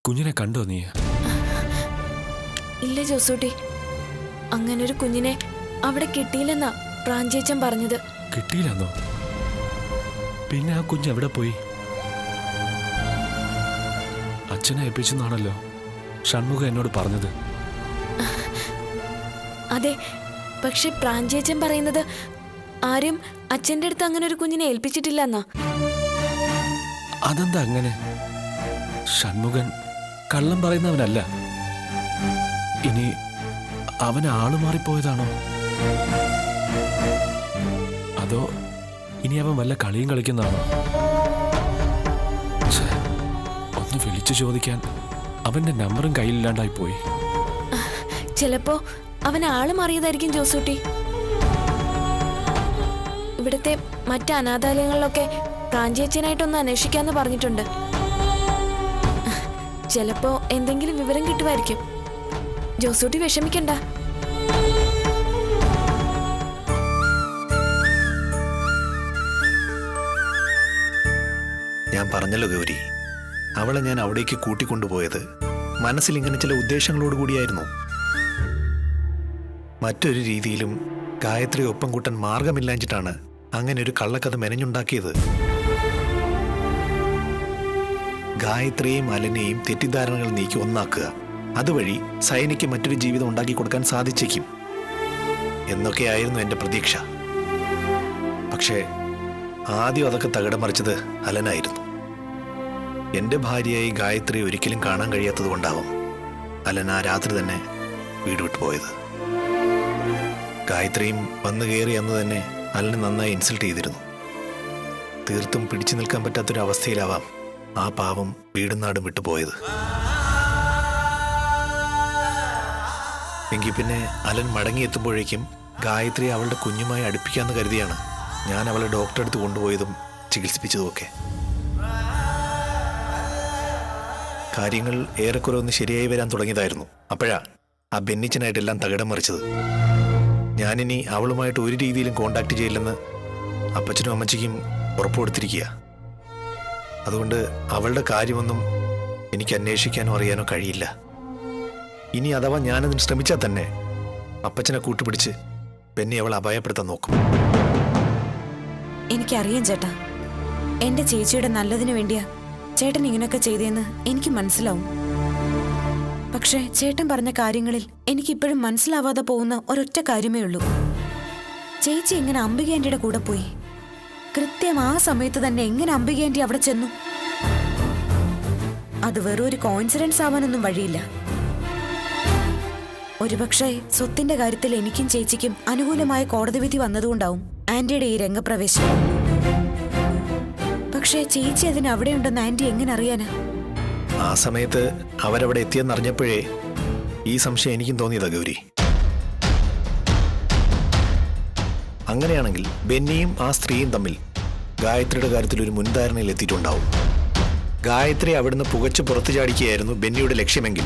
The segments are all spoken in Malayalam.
കുഞ്ഞിനെ കണ്ടോ നീ? ഇല്ല ജോസൂട്ടി, അങ്ങനൊരു കുഞ്ഞിനെ അവിടെ കിട്ടിയില്ലെന്നാ പ്രാഞ്ചേച്ചൻ പറഞ്ഞത്. കിട്ടിയില്ലെന്നോ? പിന്നെ ആ കുഞ്ഞ് എവിടെ പോയി? അച്ഛനെ ഏൽപ്പിച്ചെന്നാണല്ലോ ഷൺമുഖം എന്നോട് പറഞ്ഞത്. അതെ, പക്ഷെ പ്രാഞ്ചേച്ചൻ പറയുന്നത് ആരും അച്ഛൻ്റെ അടുത്ത് അങ്ങനെ ഒരു കുഞ്ഞിനെ ഏൽപ്പിച്ചിട്ടില്ലെന്നാ. അതെന്താ അങ്ങനെ? ഷൺമുഖൻ കള്ളം പറയുന്നവനല്ല. ഇനി അവന് ആള് മാറിപ്പോയതാണോ? അതോ ഇനി അവൻ വല്ല കളിയും കളിക്കുന്നതാണോ? ഒന്ന് വിളിച്ചു ചോദിക്കാൻ അവന്റെ നമ്പറും കയ്യിലില്ലാണ്ടായി പോയി. ചിലപ്പോ അവൻ ആള് മാറിയതായിരിക്കും ജോസൂട്ടി. ഇവിടുത്തെ മറ്റ് അനാഥാലയങ്ങളിലൊക്കെ പ്രാഞ്ചേച്ചനായിട്ടൊന്ന് അന്വേഷിക്കാന്ന് പറഞ്ഞിട്ടുണ്ട്. ചിലപ്പോ എന്തെങ്കിലും വിവരം കിട്ടുമായിരിക്കും. ജോസൂട്ടി വിഷമിക്കണ്ട. ഞാൻ പറഞ്ഞല്ലോ ഗൗരി, അവളെ ഞാൻ അവിടേക്ക് കൂട്ടിക്കൊണ്ടുപോയത് മനസ്സിൽ ഇങ്ങനെ ചില ഉദ്ദേശങ്ങളോട് കൂടിയായിരുന്നു. മറ്റൊരു രീതിയിലും ഗായത്രി ഒപ്പം കൂട്ടാൻ മാർഗമില്ലാഞ്ഞിട്ടാണ് അങ്ങനെ ഒരു കള്ളക്കഥ മെനഞ്ഞുണ്ടാക്കിയത്. ഗായത്രിയെയും അലനെയും തെറ്റിദ്ധാരണകൾ നീക്കി ഒന്നാക്കുക, അതുവഴി സൈനിക്ക് മറ്റൊരു ജീവിതം ഉണ്ടാക്കി കൊടുക്കാൻ സാധിച്ചേക്കും എന്നൊക്കെയായിരുന്നു എൻ്റെ പ്രതീക്ഷ. പക്ഷേ ആദ്യം അതൊക്കെ തകിടം മറിച്ചത് അലനായിരുന്നു. എൻ്റെ ഭാര്യയായി ഗായത്രി ഒരിക്കലും കാണാൻ കഴിയാത്തത് കൊണ്ടാവും അലൻ ആ രാത്രി തന്നെ വീട് വിട്ടു പോയത്. ഗായത്രിയും വന്നു കയറി അന്ന് തന്നെ അലനെ നന്നായി ഇൻസൾട്ട് ചെയ്തിരുന്നു. തീർത്തും പിടിച്ചു നിൽക്കാൻ പറ്റാത്തൊരവസ്ഥയിലാവാം ആ പാവം വീടും നാടും വിട്ടുപോയത്. എങ്കിൽ പിന്നെ അലൻ മടങ്ങിയെത്തുമ്പോഴേക്കും ഗായത്രി അവളുടെ കുഞ്ഞുമായി അടുപ്പിക്കാമെന്ന് കരുതിയാണ് ഞാൻ അവളെ ഡോക്ടറെ അടുത്ത് കൊണ്ടുപോയതും ചികിത്സിപ്പിച്ചതുമൊക്കെ. കാര്യങ്ങൾ ഏറെക്കുറെ ഒന്ന് ശരിയായി വരാൻ തുടങ്ങിയതായിരുന്നു. അപ്പോഴാ ആ ബെന്നിച്ചനായിട്ടെല്ലാം തകിടം മറിച്ചത്. ഞാനിനി അവളുമായിട്ട് ഒരു രീതിയിലും കോണ്ടാക്ട് ചെയ്യില്ലെന്ന് അപ്പച്ചനും അമ്മച്ചിക്കും ഉറപ്പ് കൊടുത്തിരിക്കുക. അതുകൊണ്ട് അവളുടെ കാര്യമൊന്നും എനിക്ക് അന്വേഷിക്കാനോ അറിയാനോ കഴിയില്ല. ഇനി അഥവാ ഞാനതിന് ശ്രമിച്ചാൽ തന്നെ അപ്പച്ചനെ കൂട്ടുപിടിച്ച് ബെന്നി അവളെ അപായപ്പെടുത്താൻ നോക്കും. എനിക്കറിയാം ചേട്ടാ, എന്റെ ചേച്ചിയുടെ നല്ലതിന് വേണ്ടിയാ ചേട്ടൻ ഇങ്ങനെയൊക്കെ ചെയ്തതെന്ന് എനിക്ക് മനസ്സിലാവും. പക്ഷേ ചേട്ടൻ പറഞ്ഞ കാര്യങ്ങളിൽ എനിക്കിപ്പോഴും മനസ്സിലാവാതെ പോകുന്ന ഒരൊറ്റ കാര്യമേ ഉള്ളൂ. ചേച്ചി എങ്ങനെ അംബിക ആന്റിയുടെ കൂടെ പോയി? കൃത്യം ആ സമയത്ത് തന്നെ എങ്ങനെ അംബിക ആന്റി അവിടെ ചെന്നു? അത് വെറും ഒരു കോയിൻസിഡൻസ് ആവാനൊന്നും വഴിയില്ല. ഒരുപക്ഷെ സ്വത്തിന്റെ കാര്യത്തിൽ എനിക്കും ചേച്ചിക്കും അനുകൂലമായ കോടതി വിധി വന്നതുകൊണ്ടാവും ആന്റിയുടെ ഈ രംഗപ്രവേശം. പക്ഷേ ചേച്ചി അതിന് അവിടെയുണ്ടെന്ന് ആന്റി എങ്ങനെ അറിയാനാ? ആ സമയത്ത് അവരവിടെ എത്തിയെന്നറിഞ്ഞപ്പോഴേ ഈ സംശയം എനിക്കും തോന്നിയതാ ഗൗരി. അങ്ങനെയാണെങ്കിൽ ബെന്നിയും ആ സ്ത്രീയും തമ്മിൽ ഗായത്രിയുടെ കാര്യത്തിൽ ഒരു മുൻധാരണയിൽ എത്തിയിട്ടുണ്ടാവും. ഗായത്രി അവിടുന്ന് പുകച്ച് പുറത്തു ചാടിക്കുകയായിരുന്നു ബെന്നിയുടെ ലക്ഷ്യമെങ്കിൽ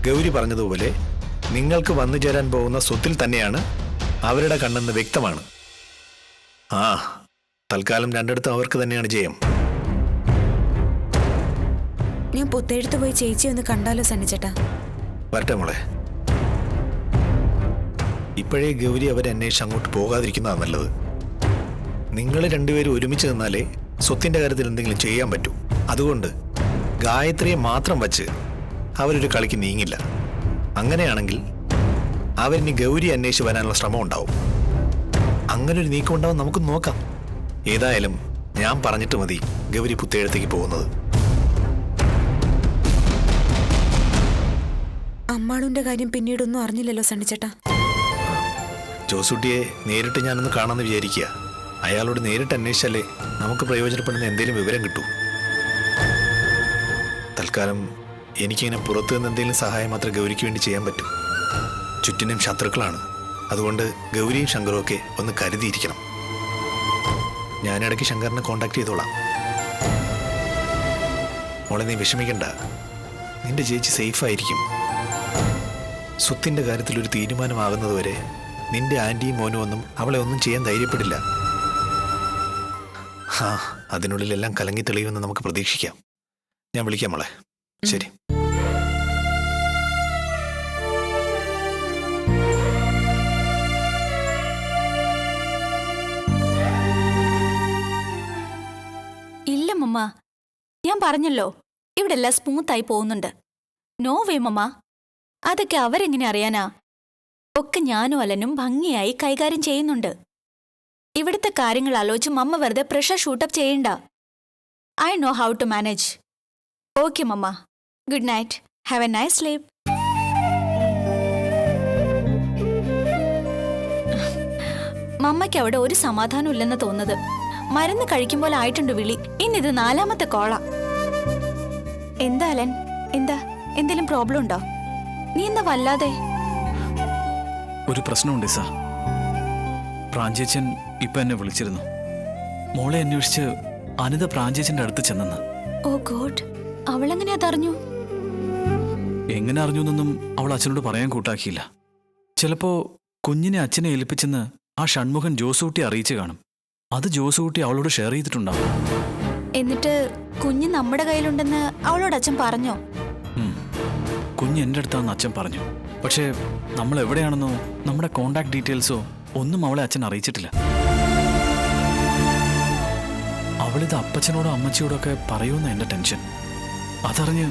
ഗൗരി പറഞ്ഞതുപോലെ നിങ്ങൾക്ക് വന്നു ചേരാൻ പോകുന്ന സ്വത്തിൽ തന്നെയാണ് അവരുടെ കണ്ണെന്ന് വ്യക്തമാണ്. ആ തൽക്കാലം രണ്ടിടത്തും അവർക്ക് തന്നെയാണ് ജയം. ഞാൻ പുത്തേഴത്ത് പോയി ചേച്ചി ഒന്ന് കണ്ടാലോ സണ്ണിച്ചേട്ടാ? വരട്ടെ മോളെ. ഇപ്പോഴേ ഗൗരി അവരെ അന്വേഷിച്ച് അങ്ങോട്ട് പോകാതിരിക്കുന്നതാണ് നല്ലത്. നിങ്ങൾ രണ്ടുപേരും ഒരുമിച്ച് നിന്നാലേ സ്വത്തിന്റെ കാര്യത്തിൽ എന്തെങ്കിലും ചെയ്യാൻ പറ്റൂ. അതുകൊണ്ട് ഗായത്രിയെ മാത്രം വച്ച് അവരൊരു കളിക്ക് നീങ്ങില്ല. അങ്ങനെയാണെങ്കിൽ അവരിനി ഗൗരി അന്വേഷിച്ച് വരാനുള്ള ശ്രമം ഉണ്ടാവും. അങ്ങനൊരു നീക്കം ഉണ്ടാവും, നമുക്ക് നോക്കാം. ഏതായാലും ഞാൻ പറഞ്ഞിട്ട് മതി ഗൗരി പുത്തേഴത്തേക്ക് പോകുന്നത്. അമ്മാളുന്റെ കാര്യം പിന്നീടൊന്നും അറിഞ്ഞില്ലല്ലോ സണ്ണിച്ചേട്ടാ? ജോസൂട്ടിയെ നേരിട്ട് ഞാനൊന്ന് കാണാമെന്ന് വിചാരിക്കുക. അയാളോട് നേരിട്ട് അന്വേഷിച്ചാലേ നമുക്ക് പ്രയോജനപ്പെടുന്ന എന്തെങ്കിലും വിവരം കിട്ടൂ. തൽക്കാലം എനിക്കിങ്ങനെ പുറത്തു നിന്ന് എന്തെങ്കിലും സഹായം മാത്രമേ ഗൗരിക്ക് വേണ്ടി ചെയ്യാൻ പറ്റൂ. ചുറ്റിനും ശത്രുക്കളാണ്. അതുകൊണ്ട് ഗൗരിയും ശങ്കറും ഒക്കെ ഒന്ന് കരുതിയിരിക്കണം. ഞാനിടയ്ക്ക് ശങ്കറിനെ കോണ്ടാക്ട് ചെയ്തോളാം. മോളെ നീ വിഷമിക്കണ്ട, നിന്റെ ചേച്ചി സേഫായിരിക്കും. സ്വത്തിന്റെ കാര്യത്തിൽ ഒരു തീരുമാനമാകുന്നതുവരെ നിന്റെ ആന്റിയും മോനും ഒന്നും അവളെ ഒന്നും ചെയ്യാൻ ധൈര്യപ്പെടില്ല. അതിനുള്ളിലെല്ലാം കലങ്ങി തെളിയുമെന്ന് നമുക്ക് പ്രതീക്ഷിക്കാം. ഞാൻ വിളിക്കാം മോളെ. ശരി. മമ്മ, ഞാൻ പറഞ്ഞല്ലോ ഇവിടെ എല്ലാം സ്മൂത്തായി പോകുന്നുണ്ട്. നോ വേ മമ്മ, അതൊക്കെ അവരെങ്ങനെ അറിയാനാ? ഒക്കെ ഞാനും അലനും ഭംഗിയായി കൈകാര്യം ചെയ്യുന്നുണ്ട്. ഇവിടുത്തെ കാര്യങ്ങൾ ആലോചിച്ച് മമ്മ വെറുതെ പ്രഷർ ഷൂട്ടപ്പ് ചെയ്യണ്ട. I know how to manage. Okay mamma, good night, have a nice sleep. മമ്മയ്ക്ക് അവിടെ ഒരു സമാധാനം ഇല്ലെന്ന് തോന്നുന്നത്. മരുന്ന് കഴിക്കുമ്പോൾ ആയിട്ടുണ്ട് വിളി. ഇന്നിത് 4ാമത്തെ കോളാ. എന്താ അലൻ, എന്താ എന്തെങ്കിലും പ്രോബ്ലം ഉണ്ടോ? നീ എന്താ വല്ലാതെ? ഒരു പ്രശ്നമുണ്ട് സാർ. പ്രാഞ്ചേച്ചൻ ഇപ്പൊ എന്നെ വിളിച്ചിരുന്നു. മോളെ അന്വേഷിച്ച് അനിത പ്രാഞ്ചേച്ചന്റെ അടുത്ത് ചെന്നെന്ന്. ഓ ഗോഡ്, അവളെങ്ങനെ അതറിഞ്ഞു? എങ്ങനെ അറിഞ്ഞു എന്നൊന്നും അവൾ അച്ഛനോട് പറയാൻ കൂട്ടാക്കിയില്ല. ചിലപ്പോ കുഞ്ഞിനെ അച്ഛനെ ഏൽപ്പിച്ചെന്ന് ആ ഷൺമുഖൻ ജോസൂട്ടി അറിയിച്ചു കാണും. അത് ജോസൂട്ടി അവളോട് ഷെയർ ചെയ്തിട്ടുണ്ടാവും. എന്നിട്ട് കുഞ്ഞ് നമ്മുടെ കയ്യിലുണ്ടെന്ന് അവളോട് അച്ഛൻ പറഞ്ഞോ? കുഞ്ഞ് എൻ്റെ അടുത്താണെന്ന് അച്ഛൻ പറഞ്ഞു. പക്ഷേ നമ്മൾ എവിടെയാണെന്നോ നമ്മുടെ കോണ്ടാക്ട് ഡീറ്റെയിൽസോ ഒന്നും അവളെ അച്ഛൻ അറിയിച്ചിട്ടില്ല. അവളിത് അപ്പച്ചനോടോ അമ്മച്ചിയോടോ ഒക്കെ പറയുമെന്ന എൻ്റെ ടെൻഷൻ. അതറിഞ്ഞ്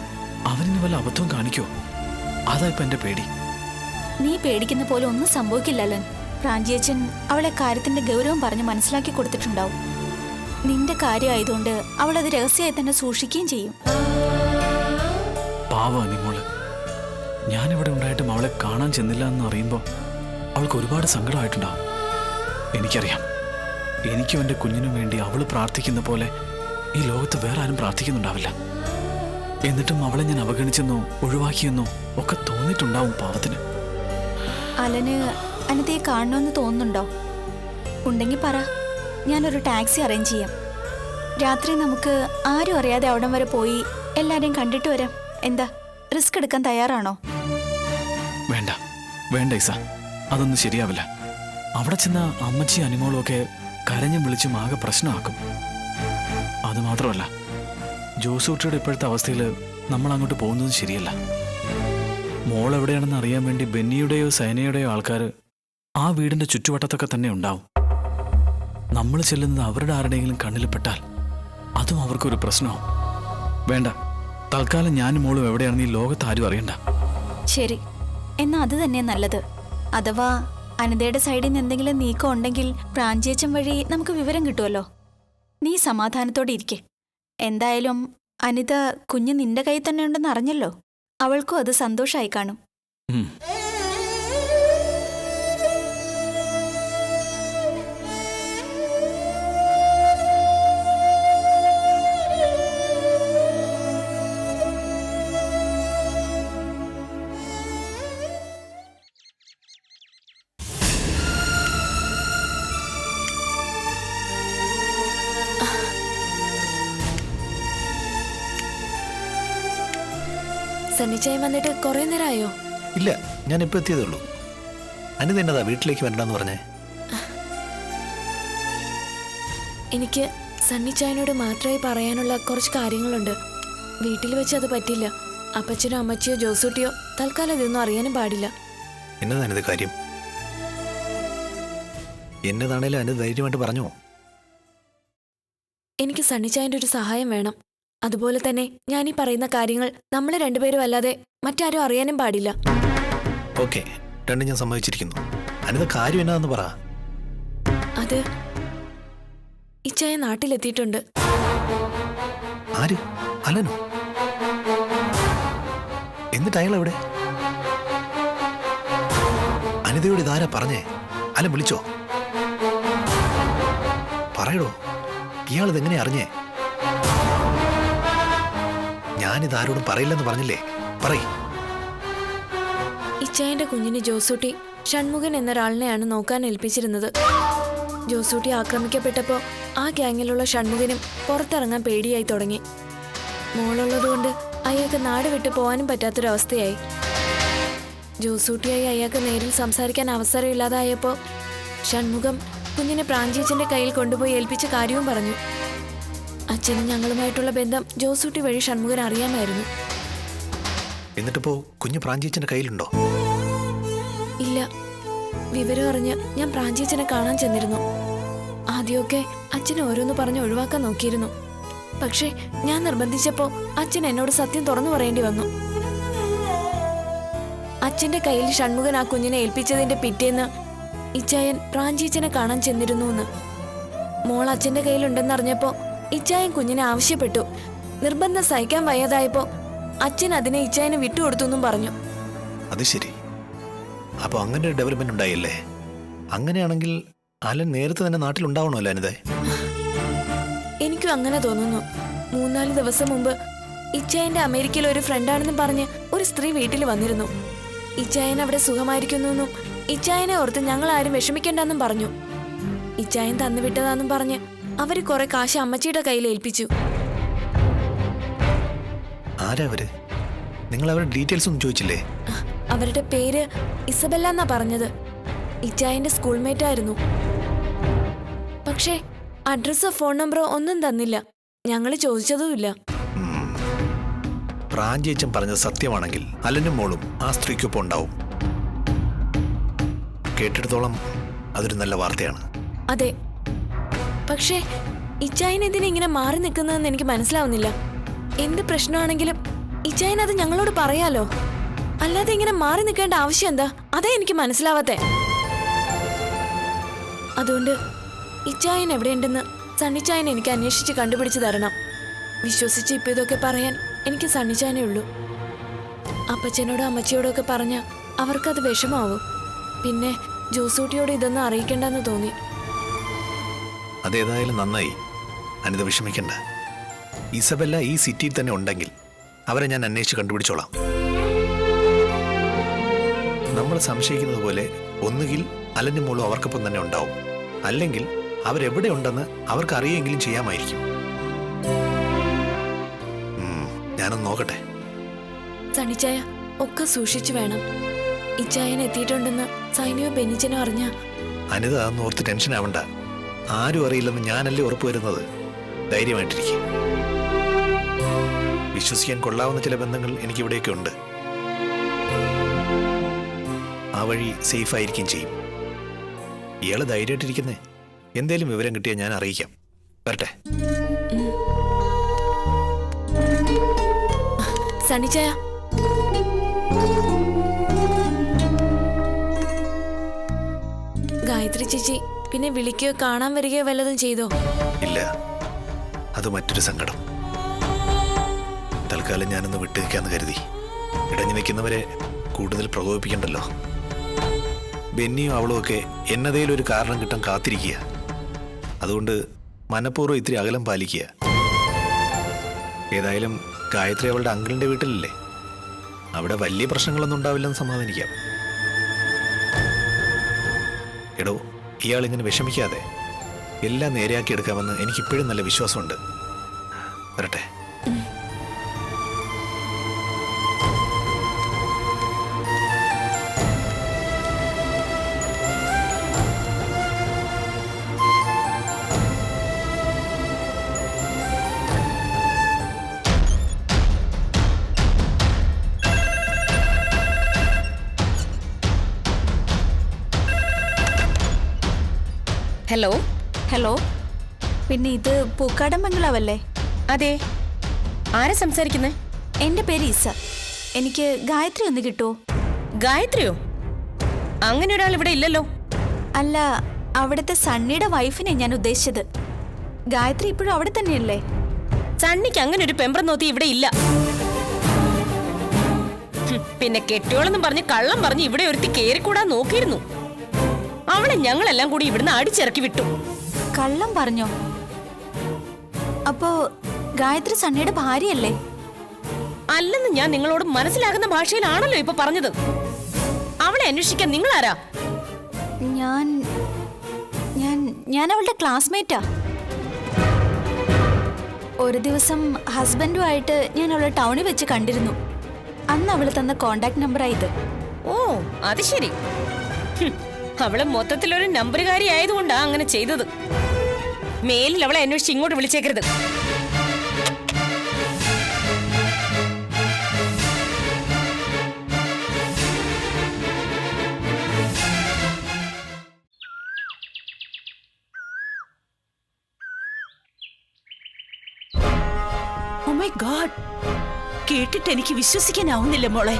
അവനിന് വല്ല അബദ്ധവും കാണിക്കോ? അതാ ഇപ്പം എൻ്റെ പേടി. നീ പേടിക്കുന്ന പോലെ ഒന്നും സംഭവിക്കില്ലല്ലോ. പ്രാഞ്ചിയച്ഛൻ അവളെ കാര്യത്തിന്റെ ഗൗരവം പറഞ്ഞ് മനസ്സിലാക്കി കൊടുത്തിട്ടുണ്ടാവും. നിന്റെ കാര്യമായതുകൊണ്ട് അവളത് രഹസ്യമായി തന്നെ സൂക്ഷിക്കുകയും ചെയ്യും. പാവ നിങ്ങള്. ഞാനിവിടെ ഉണ്ടായിട്ടും അവളെ കാണാൻ ചെന്നില്ല എന്ന് അറിയുമ്പോൾ അവൾക്ക് ഒരുപാട് സങ്കടമായിട്ടുണ്ടാവും. എനിക്കറിയാം, എനിക്കും എൻ്റെ കുഞ്ഞിനും വേണ്ടി അവൾ പ്രാർത്ഥിക്കുന്ന പോലെ ഈ ലോകത്ത് വേറെ ആരും പ്രാർത്ഥിക്കുന്നുണ്ടാവില്ല. എന്നിട്ടും അവളെ ഞാൻ അവഗണിച്ചെന്നോ ഒഴിവാക്കിയെന്നോ ഒക്കെ തോന്നിയിട്ടുണ്ടാവും പാവത്തിന്. അലന് അനിതയെ കാണണമെന്ന് തോന്നുന്നുണ്ടോ? ഉണ്ടെങ്കിൽ പറ, ഞാനൊരു ടാക്സി അറേഞ്ച് ചെയ്യാം. രാത്രി നമുക്ക് ആരും അറിയാതെ അവിടം വരെ പോയി എല്ലാരെയും കണ്ടിട്ട് വരാം. എന്താ, റിസ്ക് എടുക്കാൻ തയ്യാറാണോ? വേണ്ട വേണ്ട ഇസ, അതൊന്നും ശരിയാവില്ല. അവിടെ ചെന്ന അമ്മച്ചി അനിമോളും ഒക്കെ കരഞ്ഞും വിളിച്ചും ആകെ പ്രശ്നമാക്കും. അതുമാത്രമല്ല, ജോസൂട്ടിയുടെ ഇപ്പോഴത്തെ അവസ്ഥയിൽ നമ്മൾ അങ്ങോട്ട് പോകുന്നത് ശരിയല്ല. മോൾ എവിടെയാണെന്ന് അറിയാൻ വേണ്ടി ബെന്നിയുടെയോ സൈനയുടെയോ ആൾക്കാർ ആ വീടിന്റെ ചുറ്റുവട്ടത്തൊക്കെ തന്നെ ഉണ്ടാവും. നമ്മൾ ചെല്ലുന്നത് അവരുടെ ആരുടെയെങ്കിലും കണ്ണിൽ പെട്ടാൽ അതും അവർക്കൊരു പ്രശ്നമാവും. വേണ്ട, തൽക്കാലം ഞാനും മോളും എവിടെയാണെന്ന് ഈ ലോകത്ത് ആരും അറിയണ്ട. ശരി, എന്നാ അത് തന്നെ നല്ലത്. അഥവാ അനിതയുടെ സൈഡിൽ നിന്ന് എന്തെങ്കിലും നീക്കം ഉണ്ടെങ്കിൽ പ്രാഞ്ചേച്ചൻ വഴി നമുക്ക് വിവരം കിട്ടുമല്ലോ. നീ സമാധാനത്തോടെ ഇരിക്കെ. എന്തായാലും അനിത കുഞ്ഞ് നിന്റെ കയ്യിൽ തന്നെ ഉണ്ടെന്ന് അറിഞ്ഞല്ലോ. അവൾക്കും അത് സന്തോഷമായി കാണും. സണ്ണിച്ചായം വന്നിട്ട് കുറെ നേരമായോ? ഇല്ല, ഞാൻ ഇപ്പൊ എത്തിയതേ ഉള്ളൂ. അനിത എന്നതാ വീട്ടിലേക്ക് വരണ്ടെന്ന് പറഞ്ഞേ? എനിക്ക് സണ്ണിച്ചായനോട് മാത്രമായി പറയാനുള്ള കുറച്ച് കാര്യങ്ങളുണ്ട്. വീട്ടിൽ വെച്ച് അത് പറ്റില്ല. അപ്പച്ചനോ അമ്മച്ചിയോ ജോസൂട്ടിയോ തൽക്കാലം ഇതൊന്നും അറിയാനും പാടില്ല. എന്നതാ അനിത കാര്യം? എന്നതാണേലും അനിത ധൈര്യമായിട്ട് പറഞ്ഞോ. എനിക്ക് സണ്ണിച്ചായൻ്റെ ഒരു സഹായം വേണം. അതുപോലെ തന്നെ ഞാൻ ഈ പറയുന്ന കാര്യങ്ങൾ നമ്മൾ രണ്ടുപേരും അല്ലാതെ മറ്റാരും അറിയാനും പാടില്ല. ഓക്കെ, രണ്ടും ഞാൻ സമ്മതിച്ചിരിക്കുന്നു. അനിത കാര്യം എന്നാന്ന് പറ. അത് ഇച്ചായ നാട്ടിലെത്തിയിട്ടുണ്ട്. ആര്? അലനോ? എന്നിട്ട് അയാൾ എവിടെ? അനിതയോട് ഇതാരാ പറഞ്ഞേ? അലൻ വിളിച്ചോ? പറയടോ, ഇയാളിതെങ്ങനെ അറിഞ്ഞേ? ഞാനിതാരോടും പറയില്ലെന്ന് പറഞ്ഞില്ലേ? പറയ്. ഇച്ചായന്റെ കുഞ്ഞിന് ജോസൂട്ടി ഷൺമുഖൻ എന്നൊരാളിനെയാണ് നോക്കാൻ ഏൽപ്പിച്ചിരുന്നത്. ജോസൂട്ടി ആക്രമിക്കപ്പെട്ടപ്പോൾ ആ ഗ്യാങ്ങിലുള്ള ഷൺമുഖനും പുറത്തിറങ്ങാൻ പേടിയായി തുടങ്ങി. മോളുള്ളതുകൊണ്ട് അയാൾക്ക് നാട് വിട്ടു പോകാനും പറ്റാത്തൊരവസ്ഥയായി. ജോസൂട്ടിയായി അയാൾക്ക് നേരിൽ സംസാരിക്കാൻ അവസരമില്ലാതായപ്പോൾ ഷൺമുഖം കുഞ്ഞിനെ പ്രാഞ്ചേച്ചന്റെ കയ്യിൽ കൊണ്ടുപോയി ഏൽപ്പിച്ച കാര്യവും പറഞ്ഞു. അച്ഛനും ഞങ്ങളുമായിട്ടുള്ള ബന്ധം ജോസൂട്ടി വഴി ഷൺമുഖൻ അറിയാമായിരുന്നു. എന്നിട്ടിപ്പോ കുഞ്ഞ് പ്രാഞ്ചേച്ചന്റെ കയ്യിലുണ്ടോ? ഇല്ല. വിവരം അറിഞ്ഞ് ഞാൻ പ്രാഞ്ചേച്ചനെ കാണാൻ ചെന്നിരുന്നു. ആദ്യമൊക്കെ അച്ഛനെ ഓരോന്ന് പറഞ്ഞ് ഒഴിവാക്കാൻ നോക്കിയിരുന്നു. പക്ഷേ ഞാൻ നിർബന്ധിച്ചപ്പോ അച്ഛൻ എന്നോട് സത്യം തുറന്നു പറയേണ്ടി വന്നു. അച്ഛന്റെ കയ്യിൽ ഷൺമുഖൻ ആ കുഞ്ഞിനെ ഏൽപ്പിച്ചതിന്റെ പിറ്റേന്ന് ഇച്ചായൻ പ്രാഞ്ചീച്ചനെ കാണാൻ ചെന്നിരുന്നു എന്ന്. മോൾ അച്ഛന്റെ കയ്യിലുണ്ടെന്നറിഞ്ഞപ്പോ ഇച്ചായൻ കുഞ്ഞിനെ ആവശ്യപ്പെട്ടു. നിർബന്ധം സഹിക്കാൻ വയ്യാതായപ്പോ അച്ഛൻ അതിനെ ഇച്ചായന് വിട്ടുകൊടുത്തു എന്നും പറഞ്ഞു. അത് ശരി. അപ്പൊ അങ്ങനെ ഒരു ഡെവലപ്മെന്റ് ഉണ്ടായില്ലേ? അങ്ങനെയാണെങ്കിൽ അലൻ നേരത്തെ തന്നെ നാട്ടിലുണ്ടാവണമല്ലോ അനിതേ. എനിക്കും അങ്ങനെ തോന്നുന്നു. 3-4 ദിവസം മുമ്പ് ഇച്ചായന്റെ അമേരിക്കയിൽ ഒരു ഫ്രണ്ടാണെന്നും പറഞ്ഞ് ഒരു സ്ത്രീ വീട്ടിൽ വന്നിരുന്നു. ഇച്ചായൻ അവിടെ സുഖമായിരിക്കുന്നെന്നും ഇച്ചായനെ ഓർത്ത് ഞങ്ങൾ ആരും വിഷമിക്കണ്ടെന്നും പറഞ്ഞു. ഇച്ചായൻ തന്നുവിട്ടതാന്നും പറഞ്ഞ് അവര് കുറെ കാശ് അമ്മച്ചിയുടെ കയ്യിൽ ഏൽപ്പിച്ചു. ആരാ അവര്? നിങ്ങൾ അവരുടെ ഡീറ്റെയിൽസ് ഒന്നും ചോദിച്ചില്ലേ? അവരുടെ പേര് ഇസബെല്ല എന്നാ പറഞ്ഞത്. ഇച്ചായന്റെ സ്കൂൾമേറ്റ് ആയിരുന്നു. പക്ഷേ അഡ്രസ്സോ ഫോൺ നമ്പറോ ഒന്നും തന്നില്ല. ഞങ്ങൾ ചോദിച്ചതുമില്ല. പ്രാഞ്ചേച്ചൻ പറഞ്ഞത് സത്യമാണെങ്കിൽ അലനും മോളും ആ സ്ത്രീക്കൊപ്പം ഉണ്ടാവും. കേട്ടിടത്തോളം അതൊരു നല്ല വാർത്തയാണ്. അതെ, പക്ഷേ ഇച്ചായൻ എന്തിനാ ഇങ്ങനെ മാറി നിൽക്കുന്നതെന്ന് എനിക്ക് മനസ്സിലാവുന്നില്ല. എന്ത് പ്രശ്നമാണെങ്കിലും ഇച്ചായൻ അത് ഞങ്ങളോട് പറയാലോ. അല്ലാതെ ഇങ്ങനെ മാറി നിൽക്കേണ്ട ആവശ്യം എന്താ? അതേ എനിക്ക് മനസ്സിലാവാത്തെ. അതുകൊണ്ട് ഇച്ചായൻ എവിടെയുണ്ടെന്ന് സണ്ണിച്ചായൻ എനിക്ക് അന്വേഷിച്ച് കണ്ടുപിടിച്ച് തരണം. വിശ്വസിച്ച് ഇപ്പൊ ഇതൊക്കെ പറയാൻ എനിക്ക് സണ്ണിച്ചായനേ ഉള്ളൂ. അപ്പച്ചനോടും അമ്മച്ചിയോടും ഒക്കെ പറഞ്ഞ അവർക്കത് വിഷമാവും. പിന്നെ ജോസൂട്ടിയോട് ഇതൊന്നും അറിയിക്കണ്ടെന്ന് തോന്നി. അതേതായാലും നന്നായി. അനിത വിഷമിക്കണ്ട. ഇസബെല്ല ഈ സിറ്റിയിൽ തന്നെ ഉണ്ടെങ്കിൽ അവരെ ഞാൻ അന്വേഷിച്ച് കണ്ടുപിടിച്ചോളാം. നമ്മൾ സംശയിക്കുന്നത് പോലെ ഒന്നുകിൽ അലനും മോളും അവർക്കൊപ്പം തന്നെ ഉണ്ടാവും, അല്ലെങ്കിൽ അവരെവിടെ ഉണ്ടെന്ന് അവർക്ക് അറിയെങ്കിലും ചെയ്യാമായിരിക്കും. ഞാനൊന്ന് നോക്കട്ടെ. സണ്ണിച്ചായ ഒക്കെ സൂക്ഷിച്ചു വേണം. ഇച്ചായൻ എത്തിയിട്ടുണ്ടെന്ന് സൈനിയോ ബെന്നിച്ചനോ അറിഞ്ഞ അനിത അതൊന്നും ഓർത്ത് ടെൻഷൻ ആവണ്ട. ആരും അറിയില്ലെന്ന് ഞാനല്ലേ ഉറപ്പ് വരുന്നത്. ധൈര്യമായിട്ടിരിക്കും. വിശ്വസിക്കാൻ കൊള്ളാവുന്ന ചില ബന്ധങ്ങൾ എനിക്കിവിടെയൊക്കെ ഉണ്ട്. ആ വഴി സേഫ് ആയിരിക്കും ചെയ്യും. ഇയാള് ധൈര്യമായിട്ടിരിക്കുന്നേ. എന്തേലും വിവരം കിട്ടിയാൽ ഞാൻ അറിയിക്കാം. വരട്ടെ. സണ്ണിച്ചായ, ഗായത്രി ചേച്ചി പിന്നെ വിളിക്കുകയോ കാണാൻ വരികയോ വല്ലതും ചെയ്തോ? ഇല്ല, അത് മറ്റൊരു സങ്കടം. തൽക്കാലം ഞാനൊന്ന് വിട്ടുനിൽക്കാന്ന് കരുതി. ഇടഞ്ഞു നിൽക്കുന്നവരെ കൂടുതൽ പ്രകോപിപ്പിക്കണ്ടല്ലോ. ബെന്നിയും അവളും ഒക്കെ എന്നതേലും ഒരു കാരണം കിട്ടാൻ കാത്തിരിക്കുക. അതുകൊണ്ട് മനഃപൂർവ്വം ഇത്തിരി അകലം പാലിക്കുക. ഏതായാലും ഗായത്രി അവളുടെ അങ്കിളിന്റെ വീട്ടിലല്ലേ, അവിടെ വലിയ പ്രശ്നങ്ങളൊന്നും ഉണ്ടാവില്ലെന്ന് സമാധാനിക്കാം. എടോ, ഇയാളിങ്ങനെ വിഷമിക്കാതെ എല്ലാം നേരെയാക്കി എടുക്കാമെന്ന് എനിക്കിപ്പോഴും നല്ല വിശ്വാസമുണ്ട്. വരട്ടെ. ഹലോ. ഹലോ, പിന്നെ ഇത് പൂക്കാടൻ ബംഗ്ലാവല്ലേ? അതെ, ആരാ സംസാരിക്കുന്നത്? എൻ്റെ പേര് ഇസ. എനിക്ക് ഗായത്രി ഒന്ന് കിട്ടുമോ? ഗായത്രിയോ? അങ്ങനെ ഒരാൾ ഇവിടെ ഇല്ലല്ലോ. അല്ല, അവിടുത്തെ സണ്ണിയുടെ വൈഫിനെ ഞാൻ ഉദ്ദേശിച്ചത്. ഗായത്രി ഇപ്പോഴും അവിടെ തന്നെയല്ലേ? സണ്ണിക്ക് അങ്ങനെ ഒരു പെമ്പ്രം നോത്തി ഇവിടെ ഇല്ല. പിന്നെ കെട്ടിയോളെന്നും പറഞ്ഞ് കള്ളം പറഞ്ഞ് ഇവിടെ ഒരുത്തി കേറിക്കൂടാൻ നോക്കിയിരുന്നു. അവളെ ഞങ്ങളെല്ലാം കൂടി ഇവിടുന്ന് അടിച്ചിറക്കി വിട്ടു. കള്ളം പറഞ്ഞോ? അപ്പോ ഗായത്രി സണ്ണിയുടെ ഭാര്യയല്ലേ? അല്ലെന്ന് ഞാൻ നിങ്ങളോട് മനസ്സിലാകുന്ന ഭാഷയിലാണല്ലോ ഇപ്പൊ പറഞ്ഞത്. അവളെ അന്വേഷിക്കാൻ നിങ്ങളാരാ? ഞാൻ ഞാൻ ഞാൻ അവളുടെ ക്ലാസ്മേറ്റാ. ഒരു ദിവസം ഹസ്ബൻഡുമായിട്ട് ഞാൻ അവളെ ടൗണിൽ വെച്ച് കണ്ടിരുന്നു. അന്ന് അവള് തന്ന കോണ്ടാക്ട് നമ്പറാ ഇത്. ഓ, അത് ശരി. അവള് മൊത്തത്തിലൊരു നമ്പറുകാരി ആയതുകൊണ്ടാ അങ്ങനെ ചെയ്തത്. മേലിൽ അവളെ അന്വേഷിച്ച് ഇങ്ങോട്ട് വിളിച്ചേക്കരുത്. മൈ ഗോഡ്, കേട്ടിട്ട് എനിക്ക് വിശ്വസിക്കാനാവുന്നില്ല മോളെ.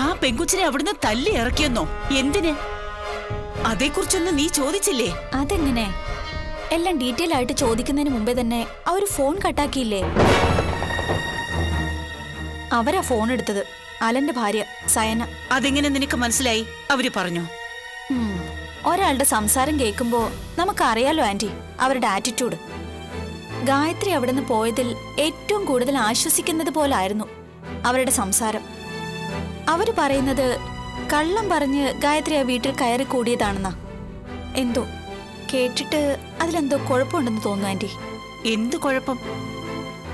ആ പെങ്കുച്ചിനെ അവിടുന്ന് തല്ലി ഇറക്കിയെന്നോ? എന്തിന്? അതേക്കുറിച്ചൊന്നും നീ ചോദിച്ചില്ലേ? അതെങ്ങനെ? എല്ലാം ഡീറ്റെയിൽ ആയിട്ട് ചോദിക്കുന്നതിന് മുമ്പേ തന്നെ അവർ ഫോൺ കട്ടാക്കിയില്ലേ? അവരാ ഫോൺ എടുത്തത്, അലന്റെ ഭാര്യ സയന. അതെങ്ങനെ നിനക്ക് മനസ്സിലായി? അവര് പറഞ്ഞു. ഒരാളുടെ സംസാരം കേൾക്കുമ്പോ നമുക്കറിയാലോ ആന്റി അവരുടെ ആറ്റിറ്റ്യൂഡ്. ഗായത്രി അവിടെ നിന്ന് പോയതിൽ ഏറ്റവും കൂടുതൽ ആശ്വസിക്കുന്നത് പോലായിരുന്നു അവരുടെ സംസാരം. അവര് പറയുന്നത് കള്ളം പറഞ്ഞ് ഗായത്രി ആ വീട്ടിൽ കയറി കൂടിയതാണെന്നാ. എന്തോ കേട്ടിട്ട് അതിലെന്തോ കുഴപ്പമുണ്ടെന്ന് തോന്നുന്നു ആന്റി. എന്ത് കുഴപ്പം?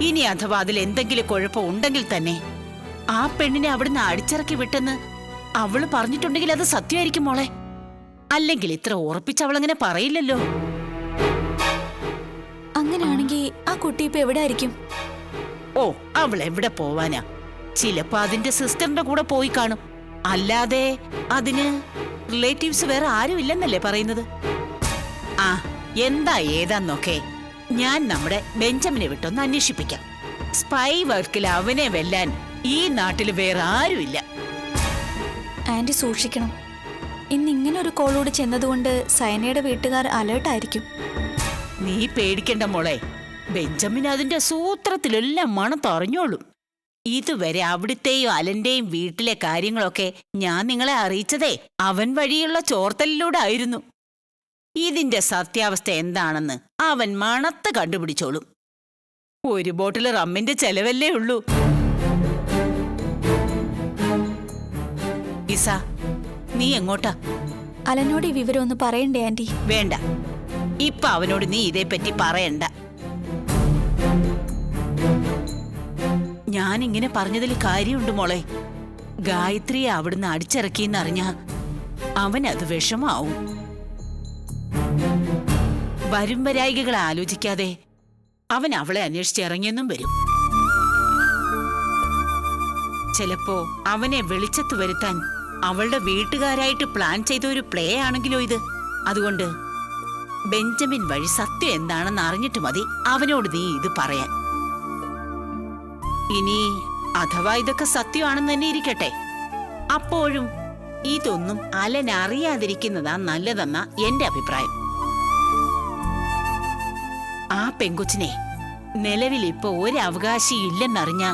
ഇനി അഥവാ അതിൽ എന്തെങ്കിലും കുഴപ്പം ഉണ്ടെങ്കിൽ തന്നെ ആ പെണ്ണിനെ അവിടുന്ന് അടിച്ചിറക്കി വിട്ടെന്ന് അവള് പറഞ്ഞിട്ടുണ്ടെങ്കിൽ അത് സത്യമായിരിക്കും മോളെ. അല്ലെങ്കിൽ ഇത്ര ഉറപ്പിച്ച് അവളങ്ങനെ പറയില്ലല്ലോ. അങ്ങനെയാണെങ്കിൽ ആ കുട്ടി ഇപ്പൊ എവിടെ ആയിരിക്കും? ഓ, അവൾ എവിടെ പോവാനാ? ചിലപ്പോ അതിന്റെ സിസ്റ്ററിന്റെ കൂടെ പോയി കാണും. അല്ലാതെ അതിന് റിലേറ്റീവ്സ് വേറെ ആരും ഇല്ലെന്നല്ലേ പറയുന്നത്? ആ, എന്താ ഏതാന്നൊക്കെ ഞാൻ നമ്മുടെ ബെഞ്ചമിനെ വിട്ടൊന്ന് അന്വേഷിപ്പിക്കാം. സ്പൈ വർക്കിൽ അവനെ വെല്ലാൻ ഈ നാട്ടിൽ വേറെ ആരുമില്ല. ആന്റി സൂക്ഷിക്കണം. ഇന്ന് ഇങ്ങനെ ഒരു കോളോട് ചെന്നതുകൊണ്ട് സയനയുടെ വീട്ടുകാർ അലേർട്ടായിരിക്കും. നീ പേടിക്കണ്ട മോളെ. ബെഞ്ചമിൻ അതിന്റെ സൂത്രത്തിലെല്ലാം മണത്തറിഞ്ഞോളും. ഇതുവരെ അവിടുത്തെയും അലന്റെയും വീട്ടിലെ കാര്യങ്ങളൊക്കെ ഞാൻ നിങ്ങളെ അറിയിച്ചതേ അവൻ വഴിയുള്ള ചോർത്തലിലൂടെ ആയിരുന്നു. ഇതിന്റെ സത്യാവസ്ഥ എന്താണെന്ന് അവൻ മണത്ത് കണ്ടുപിടിച്ചോളും. ഒരു ബോട്ടിൽ റമ്മിന്റെ ചെലവല്ലേ ഉള്ളൂ. ഇസ, നീ എങ്ങോട്ടാ? അലനോട് ഈ വിവരം ഒന്ന് പറയണ്ടേ ആന്റി? വേണ്ട, ഇപ്പൊ അവനോട് നീ ഇതേപ്പറ്റി പറയണ്ട. ഞാനിങ്ങനെ പറഞ്ഞതിൽ കാര്യമുണ്ട് മോളെ. ഗായത്രിയെ അവിടുന്ന് അടിച്ചിറക്കിയെന്നറിഞ്ഞ അവനത് വിഷമാവും. വരും വരായികകളെ ആലോചിക്കാതെ അവൻ അവളെ അന്വേഷിച്ചിറങ്ങിയെന്നും വരും. ചിലപ്പോ അവനെ വെളിച്ചത്ത് വരുത്താൻ അവളുടെ വീട്ടുകാരായിട്ട് പ്ലാൻ ചെയ്ത ഒരു പ്ലേ ആണെങ്കിലോ ഇത്. അതുകൊണ്ട് ബെഞ്ചമിൻ വഴി സത്യം എന്താണെന്ന് അറിഞ്ഞിട്ട് മതി അവനോട് നീ ഇത് പറയാൻ. ഇനി അഥവാ ഇതൊക്കെ സത്യമാണെന്ന് തന്നെ ഇരിക്കട്ടെ, അപ്പോഴും ഇതൊന്നും അലൻ അറിയാതിരിക്കുന്നതാ നല്ലതെന്നാ എന്റെ അഭിപ്രായം. ആ പെങ്കൊച്ചിനെ നിലവിൽ ഇപ്പൊ ഒരു അവകാശി ഇല്ലെന്നറിഞ്ഞ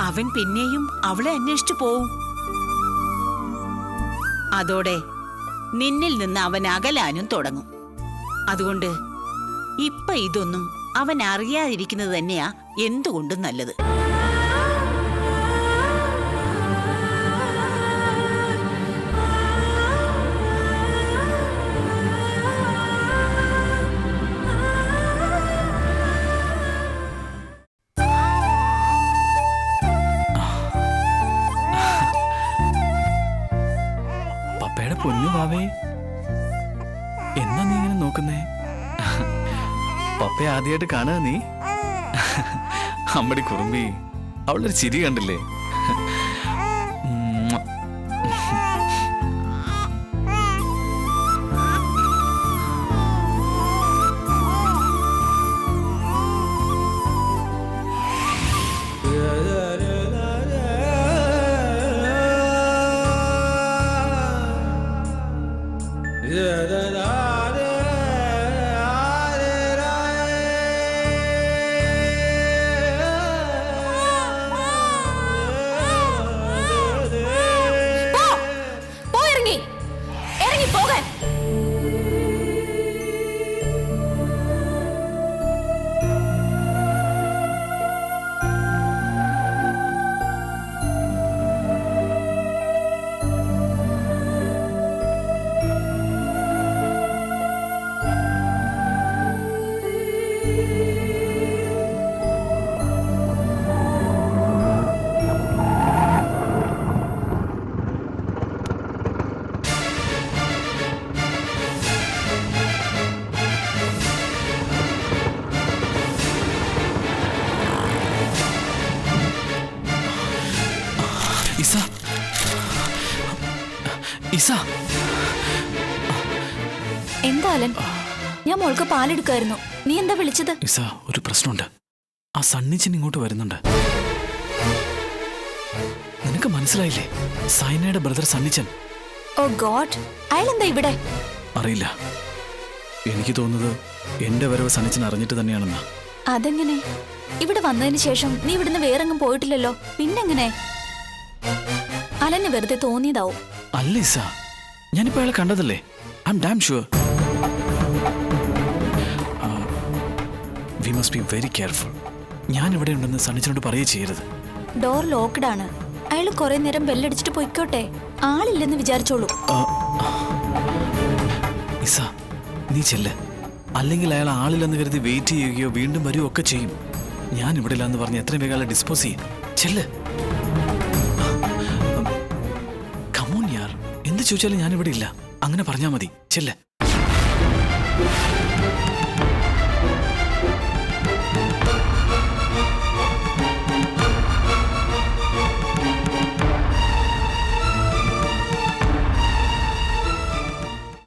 അവൻ പിന്നെയും അവളെ അന്വേഷിച്ചു പോവും. അതോടെ നിന്നിൽ നിന്ന് അവൻ അകലാനും തുടങ്ങും. അതുകൊണ്ട് ഇപ്പൊ ഇതൊന്നും അവൻ അറിയാതിരിക്കുന്നത് തന്നെയാ എന്തുകൊണ്ടും നല്ലത്. പപ്പയുടെ പൊന്നു പാവേ, എന്നാ നീ ഇങ്ങനെ നോക്കുന്നേ? പപ്പയെ ആദ്യമായിട്ട് കാണുക നീ? അമ്മടി കുറുമ്പി, അവളൊരു ചിരി കണ്ടില്ലേ? ഇസ, ഇസ, എന്താ അലൻ? ഞാൻ മോൾക്ക് പാലെടുക്കായിരുന്നു. നീ എന്താ വിളിച്ചത്? ഇസ, ഒരു പ്രശ്നമുണ്ട്. ആ സണ്ണിച്ചൻ ഇങ്ങോട്ട് വരുന്നുണ്ട്. നിനക്ക് മനസ്സിലായില്ലേ? സൈനയുടെ ബ്രദർ സണ്ണിച്ചൻ. ഓ ഗോഡ്, അയാളെന്താ ഇവിടെ? അറിയില്ല. എനിക്ക് തോന്നുന്നത് എന്റെ വരവ് സണ്ണിച്ചൻ അറിഞ്ഞിട്ട് തന്നെയാണെന്നാ. അതെങ്ങനെ? ഇവിടെ വന്നതിന് ശേഷം നീ ഇവിടുന്ന് വേറെങ്ങും പോയിട്ടില്ലല്ലോ, പിന്നെങ്ങനെ? അലന് വെറുതെ തോന്നിയതാവും. അല്ല ഇസ, ഞാനിപ്പോ അയാളെ കണ്ടതല്ലേ. I M dam sure. We must be very careful. ഞാൻ ഇവിടെ ഉണ്ടെന്ന് സണ്ണിച്ചനോട് പറയുകയും ചെയ്യരുത്. ഡോർ ലോക്ക്ഡ് ആണ്. അയാൾ കുറെ നേരം ബെല്ലടിച്ചിട്ട് പൊയ്ക്കോട്ടെ. ആളില്ലെന്ന് വിചാരിച്ചോളൂ. ഇസ, നീ ചെല്ല്. അല്ലെങ്കിൽ അയാൾ ആളില്ലെന്ന് കരുതി വെയിറ്റ് ചെയ്യുകയോ വീണ്ടും വരികയോ ഒക്കെ ചെയ്യും. ഞാൻ ഇവിടെ ഇല്ലാന്ന് പറഞ്ഞ് എത്രയും വേഗം അയാളെ ഡിസ്പോസ് ചെയ്യും. ചെല്ല്. കമോൺ യാർ, എന്ത് ചോദിച്ചാലും ഞാൻ ഇവിടെ ഇല്ല അങ്ങനെ പറഞ്ഞാൽ മതി. ചെല്ല്.